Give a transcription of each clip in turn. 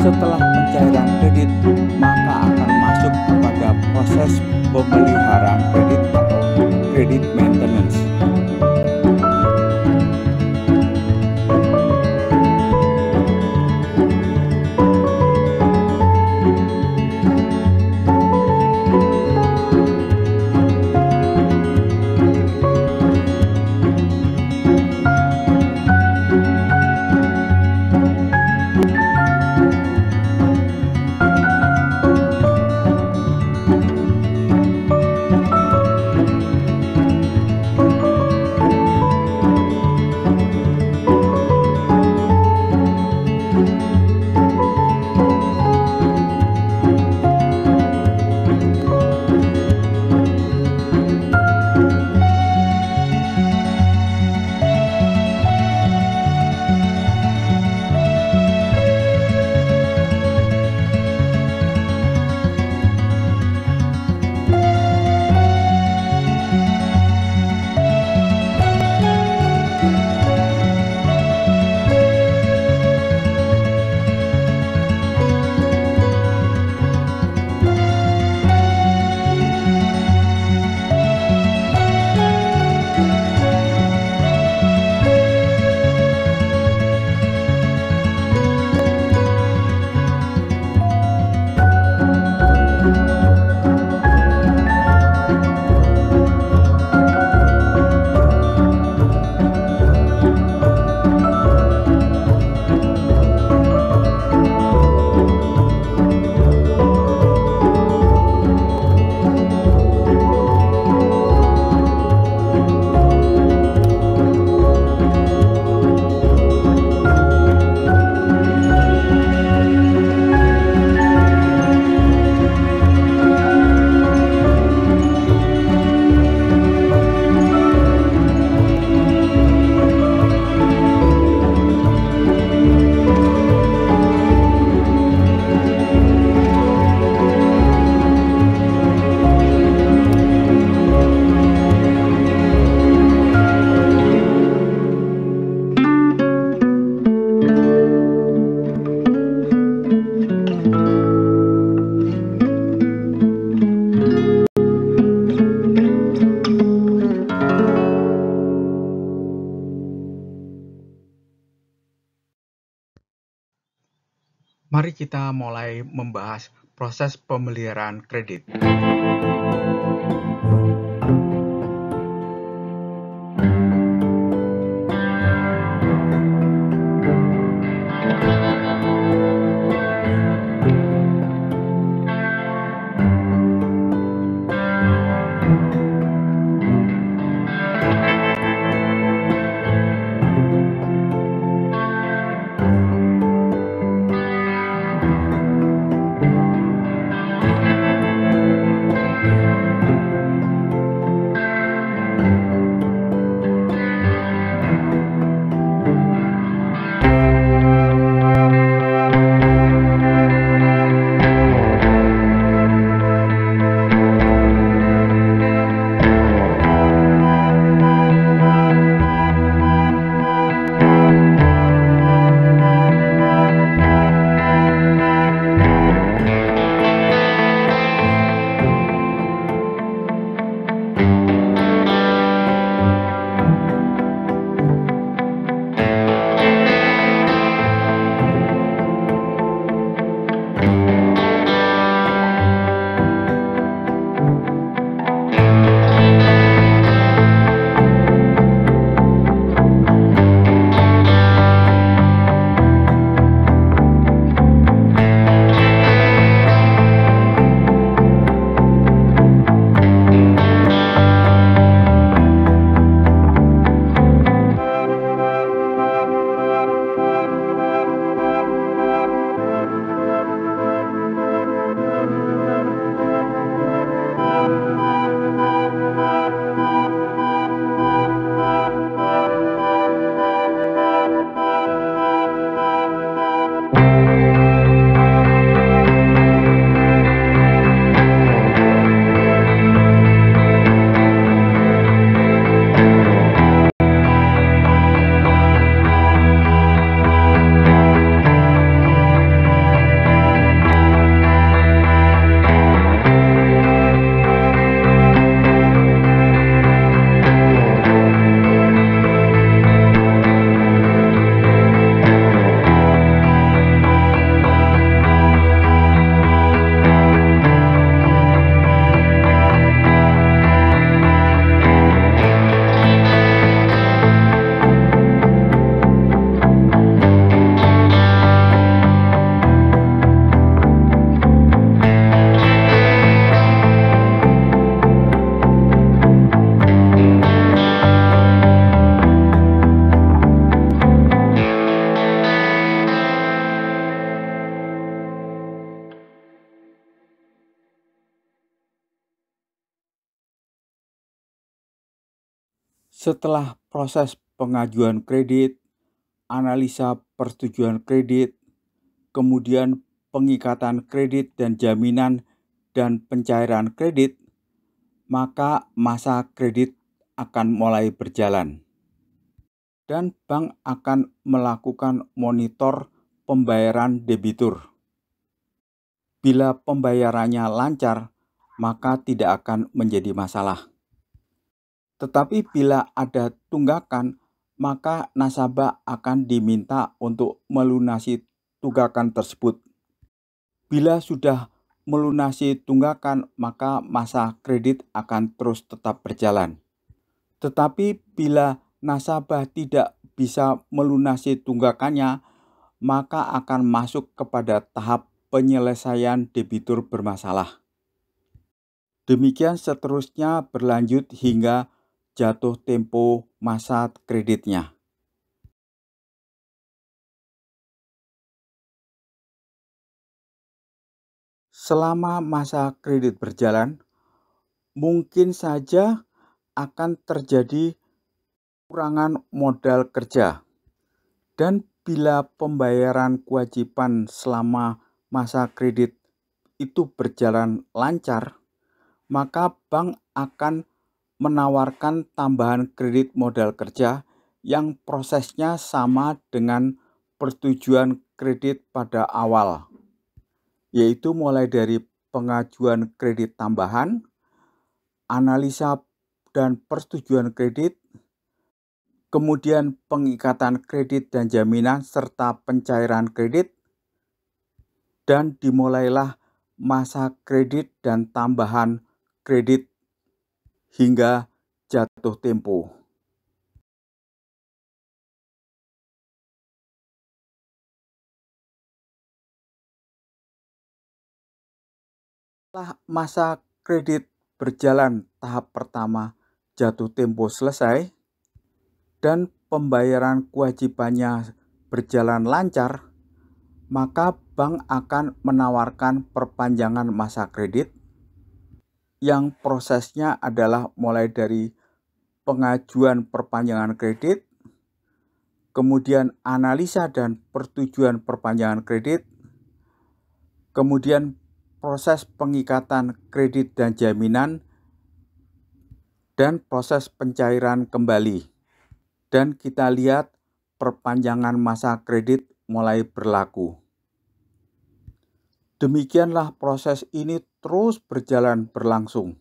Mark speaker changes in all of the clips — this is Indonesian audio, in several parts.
Speaker 1: Setelah pencairan kredit, maka akan masuk kepada proses pemeliharaan kredit atau credit maintenance.
Speaker 2: Mari kita mulai membahas proses pemeliharaan kredit.
Speaker 1: Setelah proses pengajuan kredit, analisa persetujuan kredit, kemudian pengikatan kredit dan jaminan, dan pencairan kredit, maka masa kredit akan mulai berjalan. Dan bank akan melakukan monitor pembayaran debitur. Bila pembayarannya lancar, maka tidak akan menjadi masalah. Tetapi bila ada tunggakan, maka nasabah akan diminta untuk melunasi tunggakan tersebut. Bila sudah melunasi tunggakan, maka masa kredit akan terus tetap berjalan. Tetapi bila nasabah tidak bisa melunasi tunggakannya, maka akan masuk kepada tahap penyelesaian debitur bermasalah. Demikian seterusnya berlanjut hingga jatuh tempo masa kreditnya. Selama masa kredit berjalan, mungkin saja akan terjadi kurangan modal kerja. Dan bila pembayaran kewajiban selama masa kredit itu berjalan lancar, maka bank akan menawarkan tambahan kredit modal kerja yang prosesnya sama dengan persetujuan kredit pada awal, yaitu mulai dari pengajuan kredit tambahan, analisa dan persetujuan kredit, kemudian pengikatan kredit dan jaminan serta pencairan kredit, dan dimulailah masa kredit dan tambahan kredit hingga jatuh tempo. Setelah masa kredit berjalan tahap pertama jatuh tempo selesai dan pembayaran kewajibannya berjalan lancar, maka bank akan menawarkan perpanjangan masa kredit yang prosesnya adalah mulai dari pengajuan perpanjangan kredit, kemudian analisa dan persetujuan perpanjangan kredit, kemudian proses pengikatan kredit dan jaminan, dan proses pencairan kembali. Dan kita lihat perpanjangan masa kredit mulai berlaku. Demikianlah proses ini terus berjalan berlangsung.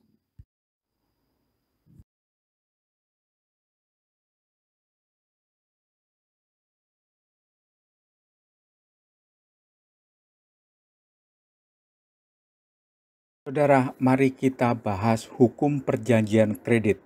Speaker 1: Saudara, mari kita bahas hukum perjanjian kredit.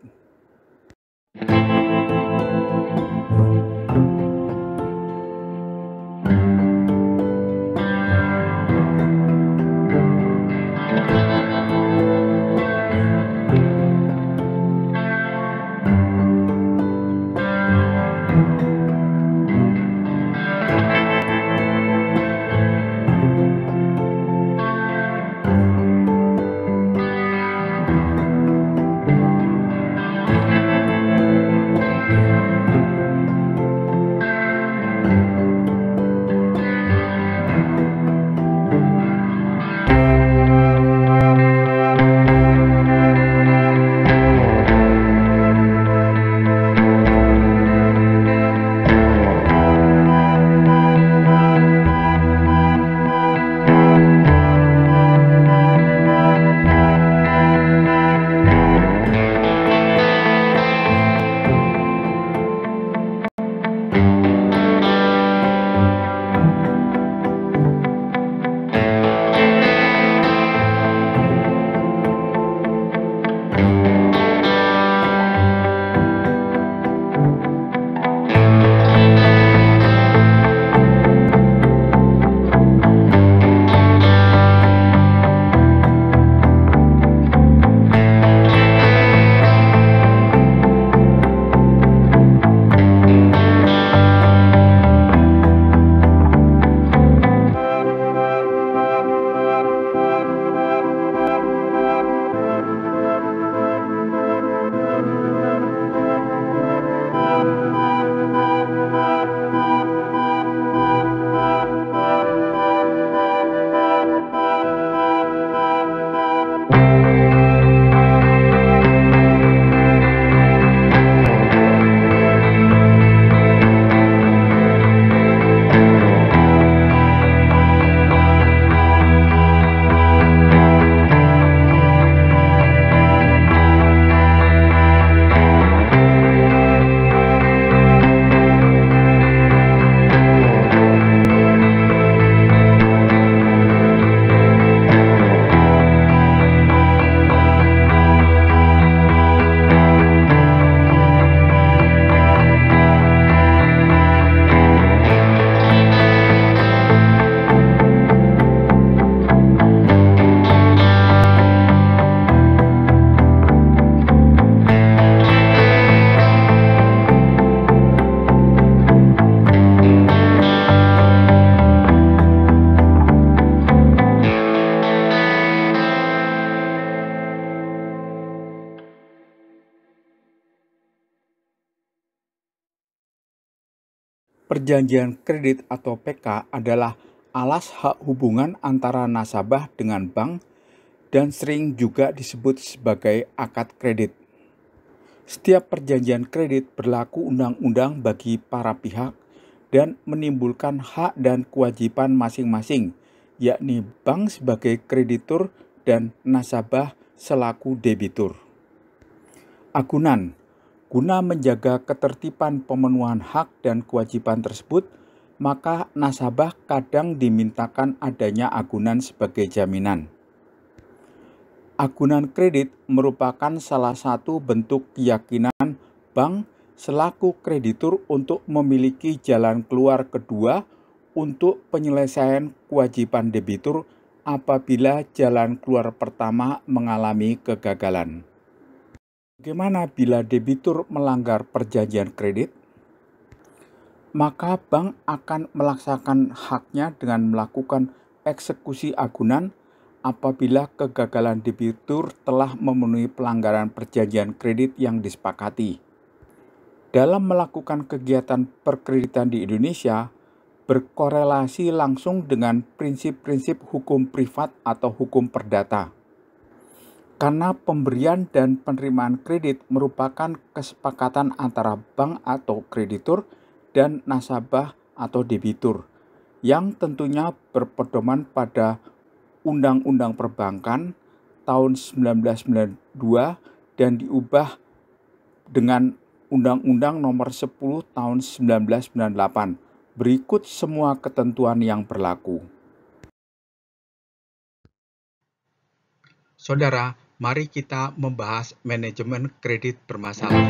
Speaker 1: Perjanjian kredit atau PK adalah alas hak hubungan antara nasabah dengan bank dan sering juga disebut sebagai akad kredit. Setiap perjanjian kredit berlaku undang-undang bagi para pihak dan menimbulkan hak dan kewajiban masing-masing, yakni bank sebagai kreditur dan nasabah selaku debitur. Agunan, guna menjaga ketertiban pemenuhan hak dan kewajiban tersebut, maka nasabah kadang dimintakan adanya agunan sebagai jaminan. Agunan kredit merupakan salah satu bentuk keyakinan bank selaku kreditur untuk memiliki jalan keluar kedua untuk penyelesaian kewajiban debitur apabila jalan keluar pertama mengalami kegagalan. Bagaimana bila debitur melanggar perjanjian kredit? Maka bank akan melaksanakan haknya dengan melakukan eksekusi agunan apabila kegagalan debitur telah memenuhi pelanggaran perjanjian kredit yang disepakati. Dalam melakukan kegiatan perkreditan di Indonesia, berkorelasi langsung dengan prinsip-prinsip hukum privat atau hukum perdata. Karena pemberian dan penerimaan kredit merupakan kesepakatan antara bank atau kreditur dan nasabah atau debitur, yang tentunya berpedoman pada Undang-Undang Perbankan tahun 1992 dan diubah dengan Undang-Undang Nomor 10 tahun 1998. Berikut semua ketentuan yang berlaku.
Speaker 2: Saudara, mari kita membahas manajemen kredit bermasalah.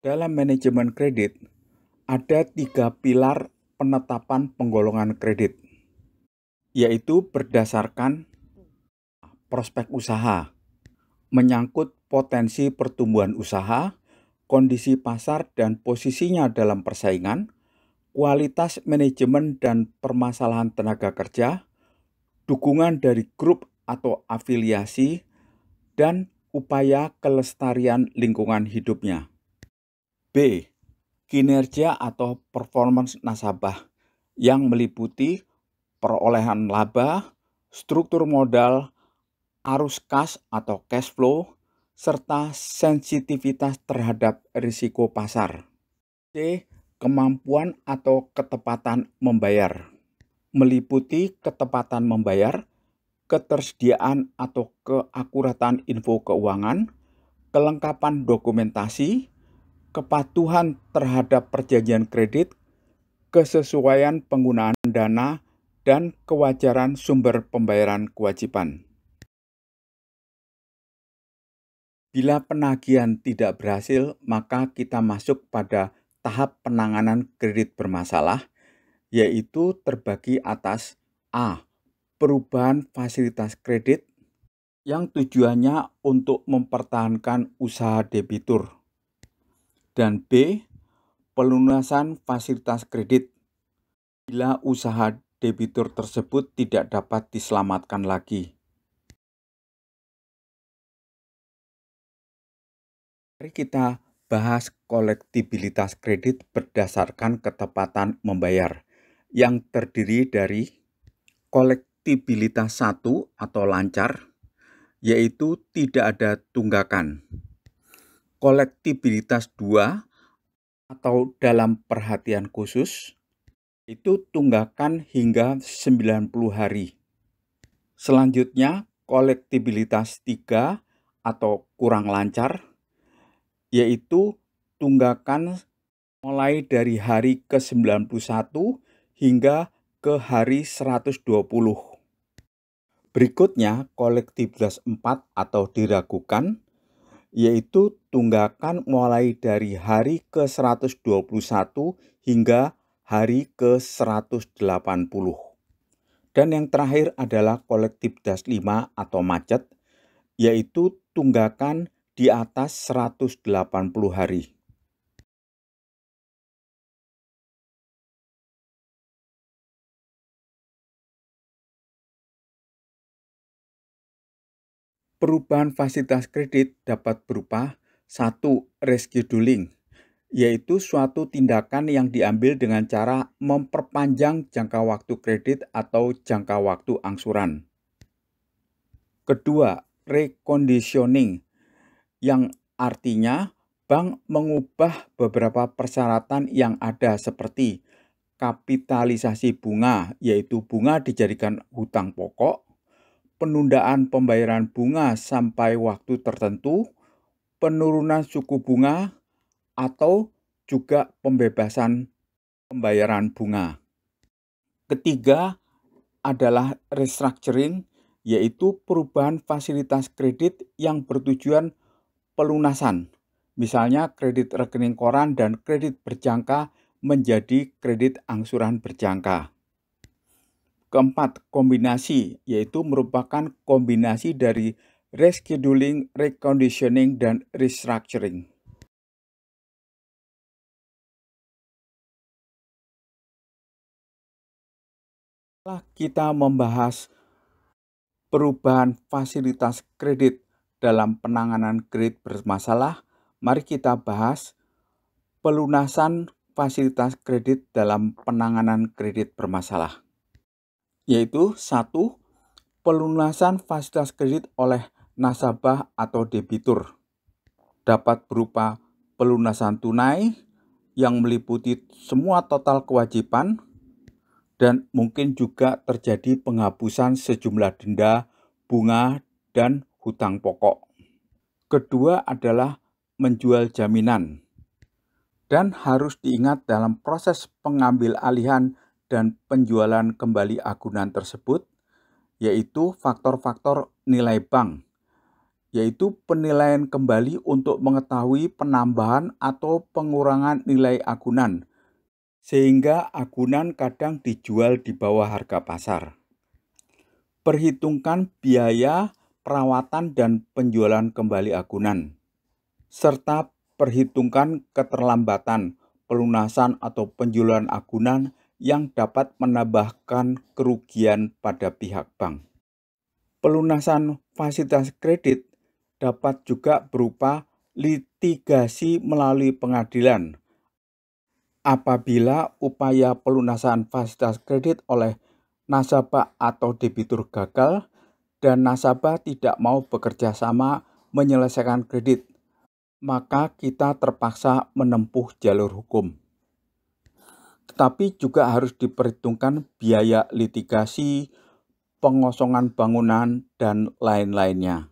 Speaker 1: Dalam manajemen kredit, ada 3 pilar penetapan penggolongan kredit, yaitu berdasarkan prospek usaha, menyangkut potensi pertumbuhan usaha, kondisi pasar dan posisinya dalam persaingan, kualitas manajemen dan permasalahan tenaga kerja, dukungan dari grup atau afiliasi, dan upaya kelestarian lingkungan hidupnya. B. Kinerja atau performance nasabah yang meliputi perolehan laba, struktur modal, arus kas atau cash flow, serta sensitivitas terhadap risiko pasar. C. Kemampuan atau ketepatan membayar meliputi ketepatan membayar, ketersediaan atau keakuratan info keuangan, kelengkapan dokumentasi, kepatuhan terhadap perjanjian kredit, kesesuaian penggunaan dana, dan kewajaran sumber pembayaran kewajiban. Bila penagihan tidak berhasil, maka kita masuk pada tahap penanganan kredit bermasalah, yaitu terbagi atas A. Perubahan fasilitas kredit yang tujuannya untuk mempertahankan usaha debitur, dan B. Pelunasan fasilitas kredit bila usaha debitur tersebut tidak dapat diselamatkan lagi. Mari kita bahas kolektibilitas kredit berdasarkan ketepatan membayar yang terdiri dari kolektibilitas 1 atau lancar, yaitu tidak ada tunggakan. Kolektibilitas 2 atau dalam perhatian khusus, itu tunggakan hingga 90 hari. Selanjutnya, kolektibilitas 3 atau kurang lancar, yaitu tunggakan mulai dari hari ke-91 hingga ke hari 120. Berikutnya, kolektibilitas 4 atau diragukan, yaitu tunggakan mulai dari hari ke-121 hingga hari ke-180. Dan yang terakhir adalah kolektibilitas 5 atau macet, yaitu tunggakan di atas 180 hari. Perubahan fasilitas kredit dapat berupa 1. Rescheduling, yaitu suatu tindakan yang diambil dengan cara memperpanjang jangka waktu kredit atau jangka waktu angsuran. Kedua, reconditioning, yang artinya bank mengubah beberapa persyaratan yang ada seperti kapitalisasi bunga, yaitu bunga dijadikan hutang pokok, penundaan pembayaran bunga sampai waktu tertentu, penurunan suku bunga, atau juga pembebasan pembayaran bunga. Ketiga adalah restructuring, yaitu perubahan fasilitas kredit yang bertujuan pelunasan. Misalnya kredit rekening koran dan kredit berjangka menjadi kredit angsuran berjangka. Keempat, kombinasi, yaitu merupakan kombinasi dari rescheduling, reconditioning, dan restructuring. Setelah kita membahas perubahan fasilitas kredit dalam penanganan kredit bermasalah, mari kita bahas pelunasan fasilitas kredit dalam penanganan kredit bermasalah. Yaitu 1. Pelunasan fasilitas kredit oleh nasabah atau debitur. Dapat berupa pelunasan tunai yang meliputi semua total kewajiban, dan mungkin juga terjadi penghapusan sejumlah denda, bunga, dan hutang pokok. Kedua adalah menjual jaminan. Dan harus diingat dalam proses pengambil alihan dan penjualan kembali agunan tersebut, yaitu faktor-faktor nilai bank yaitu penilaian kembali untuk mengetahui penambahan atau pengurangan nilai agunan, sehingga agunan kadang dijual di bawah harga pasar. Perhitungkan biaya perawatan dan penjualan kembali agunan, serta perhitungkan keterlambatan, pelunasan atau penjualan agunan yang dapat menambahkan kerugian pada pihak bank. Pelunasan fasilitas kredit dapat juga berupa litigasi melalui pengadilan. Apabila upaya pelunasan fasilitas kredit oleh nasabah atau debitur gagal dan nasabah tidak mau bekerja sama menyelesaikan kredit, maka kita terpaksa menempuh jalur hukum. Tetapi juga harus diperhitungkan biaya litigasi, pengosongan bangunan, dan lain-lainnya.